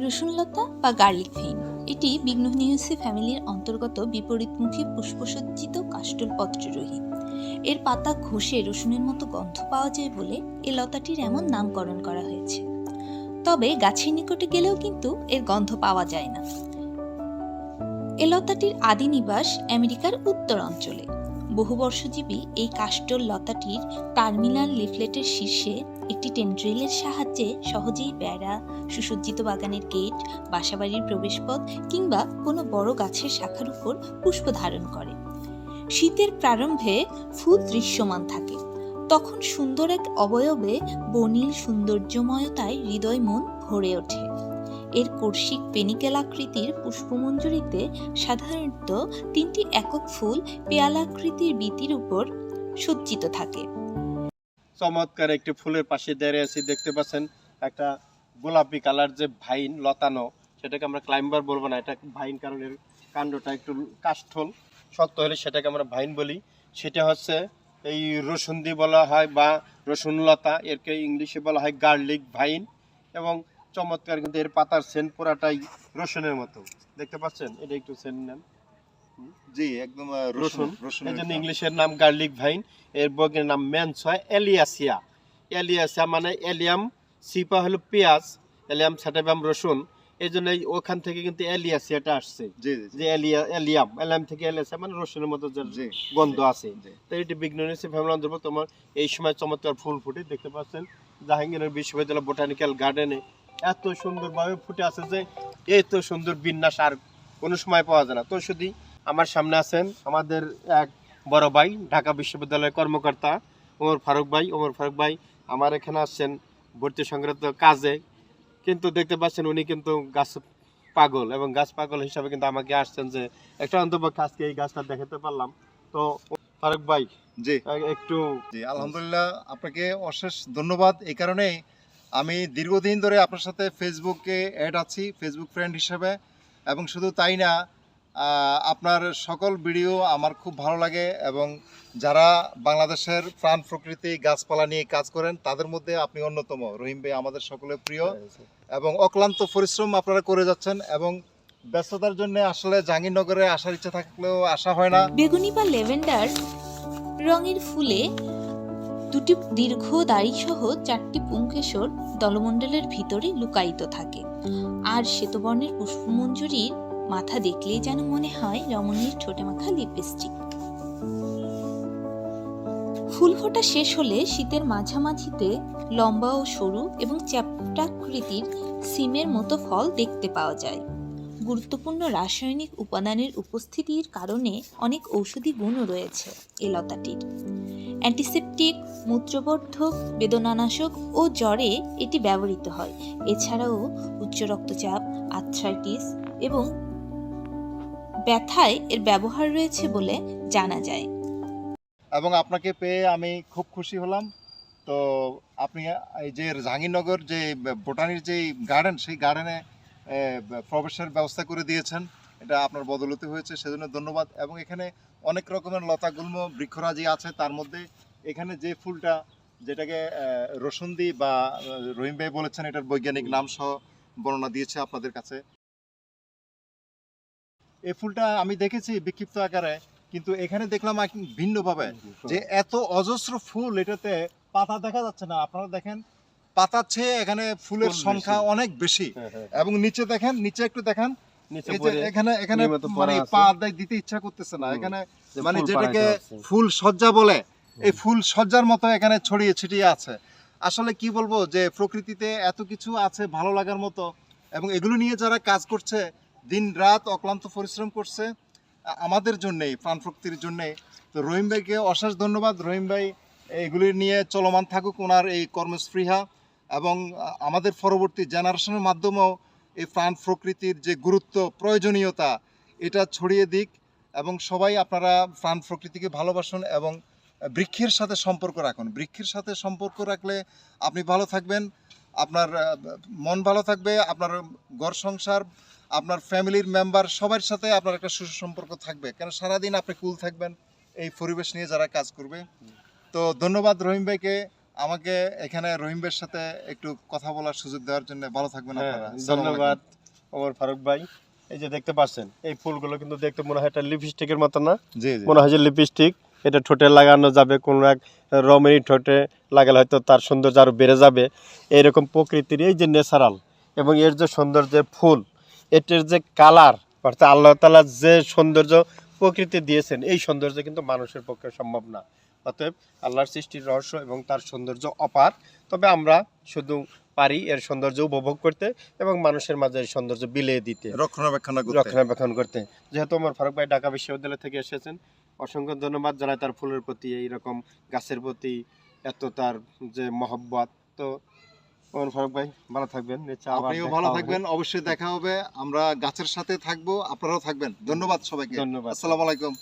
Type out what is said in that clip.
রসুনলতা বা গার্লিক ভিন এটি বিগ্নোনিয়াসি ফ্যামিলির অন্তর্গত বিপরীতমুখী পুষ্পসজ্জিত কাস্টল পত্ররোহী। এর পাতা ঘষে রসুনের মতো গন্ধ পাওয়া যায় বলে এ লতাটির এমন নামকরণ করা হয়েছে। তবে গাছের নিকটে গেলেও কিন্তু এর গন্ধ পাওয়া যায় না। এ লতাটির আদি নিবাস আমেরিকার উত্তর অঞ্চলে। বহুবর্ষজীবী এই কাস্টল লতাটির টার্মিনাল লিফলেটের শীর্ষে একটি টেন্ড্রিলের সাহায্যে সহজেই বেড়া, সুসজ্জিত বাগানের গেট, বাসাবাড়ির প্রবেশপথ কিংবা কোনো বড় গাছের শাখার উপর পুষ্প ধারণ করে। শীতের প্রারম্ভে ফুল দৃশ্যমান থাকে, তখন সুন্দর এক অবয়বে বর্ণিল সৌন্দর্যময়তায় হৃদয় মন ভরে ওঠে। এর কর্ষিক পেনিকেল আকৃতির পুষ্পমঞ্জুরিতে সাধারণত 3টি একক ফুল পেয়ালাকৃতির বিতির উপর সজ্জিত থাকে। চমৎকার একটি ফুলের পাশে দাঁড়িয়ে আছি, দেখতে পাচ্ছেন একটা গোলাপি কালার যে ভাইন লতানো, সেটাকে আমরা ক্লাইম্বার বলবো না, এটা ভাইন, কারণ এর কাণ্ডটা একটু কাষ্ঠল, শক্ত হলে সেটাকে আমরা ভাইন বলি। সেটা হচ্ছে এই রসুন্দি বলা হয় বা রসুন লতা, এরকে ইংলিশে বলা হয় গার্লিক ভাইন। এবং চমৎকার, কিন্তু এর পাতার সেন্ট পুরাটাই রসুনের মতো, দেখতে পাচ্ছেন। এটা একটু সেন্ট নেন। জি, একদম রসুন, রসুন। এই জন্য ইংলিশের নাম গার্লিক ভাইন। এর বর্গের নাম মেন্স হয় এলিয়াসিয়া। এলিয়াসিয়া মানে এলিয়াম সিপা হলো পেঁয়াজ, এলিয়াম সাটাবাম রসুন, এই জন্য ওখান থেকে কিন্তু এলিয়াসিয়াটা আসছে। যে এলিয়াম থেকে এলিয়াসিয়া মানে রসুনের মতো যে গন্ধ আছে। তো এটি বিগ্নোনিয়াসি ফ্যামিলি অন্তর্ভুক্ত। তোমার এই সময় চমৎকার ফুল ফুটে, দেখতে পাচ্ছেন জাহাঙ্গীরনগর বিশ্ববিদ্যালয় বোটানিক্যাল গার্ডেনে এত সুন্দরভাবে ফুটে আছে যে এত সুন্দর বিন্যাস আর কোনো সময় পাওয়া যায় না। তো শুধু আমার সামনে আছেন আমাদের এক বড় ভাই, ঢাকা বিশ্ববিদ্যালয়ের কর্মকর্তা ওমর ফারুক ভাই আমার এখানে আসছেন ভর্তি সংক্রান্ত কাজে। কিন্তু দেখতে পাচ্ছেন উনি কিন্তু গাছ পাগল, এবং গাছ পাগল হিসাবে কিন্তু আমাকে আসছেন যে একটা অন্তপক্ষে আজকে এই গাছটা দেখাতে পারলাম। তো ফারুক ভাই, জি একটু আলহামদুলিল্লাহ, আপনাকে অশেষ ধন্যবাদ। এই কারণে আমি দীর্ঘদিন ধরে আপনার সাথে ফেসবুকে অ্যাড আছি, ফেসবুক ফ্রেন্ড হিসেবে। এবং শুধু তাই না, আপনার সকল ভিডিও আমার খুব ভালো লাগে, এবং যারা বাংলাদেশের প্রাণ প্রকৃতি গাছপালা নিয়ে কাজ করেন তাদের মধ্যে আপনি অন্যতম। রহিম ভাই আমাদের সকলের প্রিয়, এবং অক্লান্ত পরিশ্রম আপনারা করে যাচ্ছেন। এবং ব্যস্ততার জন্য আসলে জাহাঙ্গীরনগরে আসার ইচ্ছা থাকলেও আসা হয় না। বেগুনি বা লেভেন্ডার রঙের ফুলে দুটি দীর্ঘ দাড়ি সহ 4টি পুংকেশর দলমণ্ডলের ভিতরে লুকায়িত থাকে। আর শ্বেতবর্ণের পুষ্পমঞ্জুরির মাথা দেখলেই যেন মনে হয় রমণীর ঠোঁটে মাখা লিপস্টিক। ফুল ফোটা শেষ হলে শীতের মাঝামাঝিতে লম্বা ও সরু এবং চ্যাপ্টাকৃতির সিমের মতো ফল দেখতে পাওয়া যায়। গুরুত্বপূর্ণ রাসায়নিক উপাদানের উপস্থিতির কারণে অনেক ঔষধি গুণও রয়েছে এই লতাটির। অ্যান্টিসেপটিক, মূত্রবর্ধক, বেদনানাশক ও জ্বরে এটি ব্যবহৃত হয়। এছাড়াও উচ্চ রক্তচাপ, আর্থ্রাইটিস এবং ব্যথায় এর ব্যবহার রয়েছে বলে জানা যায়। এবং আপনাকে পেয়ে আমি খুব খুশি হলাম। তো আপনি এই যে জাহাঙ্গীরনগর যে বোটানির যে গার্ডেন, সেই গার্ডেনে প্রবেশের ব্যবস্থা করে দিয়েছেন, এটা আপনার বদৌলতে হয়েছে, সেজন্য ধন্যবাদ। এবং এখানে অনেক রকমের লতাগুল্ম বৃক্ষরাজি আছে, তার মধ্যে এখানে যে ফুলটা, যেটাকে রসুন্দি বা রহিম ভাই বলেছেন, এটার বৈজ্ঞানিক নাম সহ বর্ণনা দিয়েছে আপনাদের কাছে। এই ফুলটা আমি দেখেছি বিক্ষিপ্ত আকারে, কিন্তু এখানে দেখলাম ভিন্নভাবে যে এত অজস্র ফুল, এটাতে পাতা দেখা যাচ্ছে না। আপনারা দেখেন, পাতার চেয়ে এখানে ফুলের সংখ্যা অনেক বেশি। এবং নিচে দেখেন, নিচে একটু দেখেন, এখানে এখানে মানে পা দিতে ইচ্ছা করতেছে না। এখানে মানে যেটাকে ফুল সজ্জা বলে, এই ফুল সজ্জার মতো এখানে ছড়িয়ে ছিটিয়ে আছে। আসলে কি বলবো, যে প্রকৃতিতে এত কিছু আছে ভালো লাগার মতো, এবং এগুলো নিয়ে যারা কাজ করছে, দিন রাত অক্লান্ত পরিশ্রম করছে আমাদের জন্যেই, প্রাণ প্রকৃতির জন্যেই। তো রহিম ভাইকে অশেষ ধন্যবাদ। রহিম ভাই এগুলি নিয়ে চলমান থাকুক, ওনার এই কর্মস্পৃহা, এবং আমাদের পরবর্তী জেনারেশনের মাধ্যমেও এই প্রাণ প্রকৃতির যে গুরুত্ব, প্রয়োজনীয়তা, এটা ছড়িয়ে দিক। এবং সবাই আপনারা প্রাণ প্রকৃতিকে ভালোবাসুন এবং বৃক্ষের সাথে সম্পর্ক রাখুন। বৃক্ষের সাথে সম্পর্ক রাখলে আপনি ভালো থাকবেন, আপনার মন ভালো থাকবে, আপনার ঘর সংসার, আপনার ফ্যামিলির মেম্বার সবার সাথে আপনার একটা সুসম্পর্ক থাকবে। কেন সারাদিন আপনি কুল থাকবেন এই পরিবেশ নিয়ে যারা কাজ করবে। তো ধন্যবাদ রহিম ভাইকে, আমাকে এখানে রহিম ভাইয়ের সাথে একটু কথা বলার সুযোগ দেওয়ার জন্য। ভালো থাকবেন হ্যাঁ, আপনারা। আসসালামু ধন্যবাদ আলাইকুম। ওমর ফারুক ভাই। এই যে দেখতে পাচ্ছেন এই ফুলগুলো কিন্তু দেখতে মনে হয় একটা লিপস্টিকের মতো না? জি জি। মনে হয় যে লিপস্টিক, এটা ঠোঁটে লাগানো যাবে, কোনো এক রমণী ঠোঁটে লাগালে হয়তো তার সৌন্দর্য আরও বেড়ে যাবে। এইরকম প্রকৃতির এই যে ন্যাচারাল এবং এর যে সৌন্দর্যের ফুল, এটার যে কালার, অর্থাৎ আল্লাহ তাআলা যে সৌন্দর্য প্রকৃতি দিয়েছেন, এই সৌন্দর্য কিন্তু মানুষের পক্ষে সম্ভব না। অতএব আল্লাহর সৃষ্টির রহস্য এবং তার সৌন্দর্য অপার। তবে আমরা শুধু পারি এর সৌন্দর্য উপভোগ করতে এবং মানুষের মাঝে এই সৌন্দর্য বিলিয়ে দিতে, রক্ষণাবেক্ষণ করতে। যেহেতু আমার ফারুক ভাই ঢাকা বিশ্ববিদ্যালয় থেকে এসেছেন, অসংখ্য ধন্যবাদ জানাই তার ফুলের প্রতি, এইরকম গাছের প্রতি এত তার যে মহব্বত। তো ওমর ফারুক ভাই ভালো থাকবেন, নিশ্চয়ই আবার আপনিও দেখা ভালো হবে। থাকবেন, অবশ্যই দেখা হবে। আমরা গাছের সাথে থাকবো, আপনারাও থাকবেন। ধন্যবাদ সবাইকে। ধন্যবাদ। আসসালামু আলাইকুম।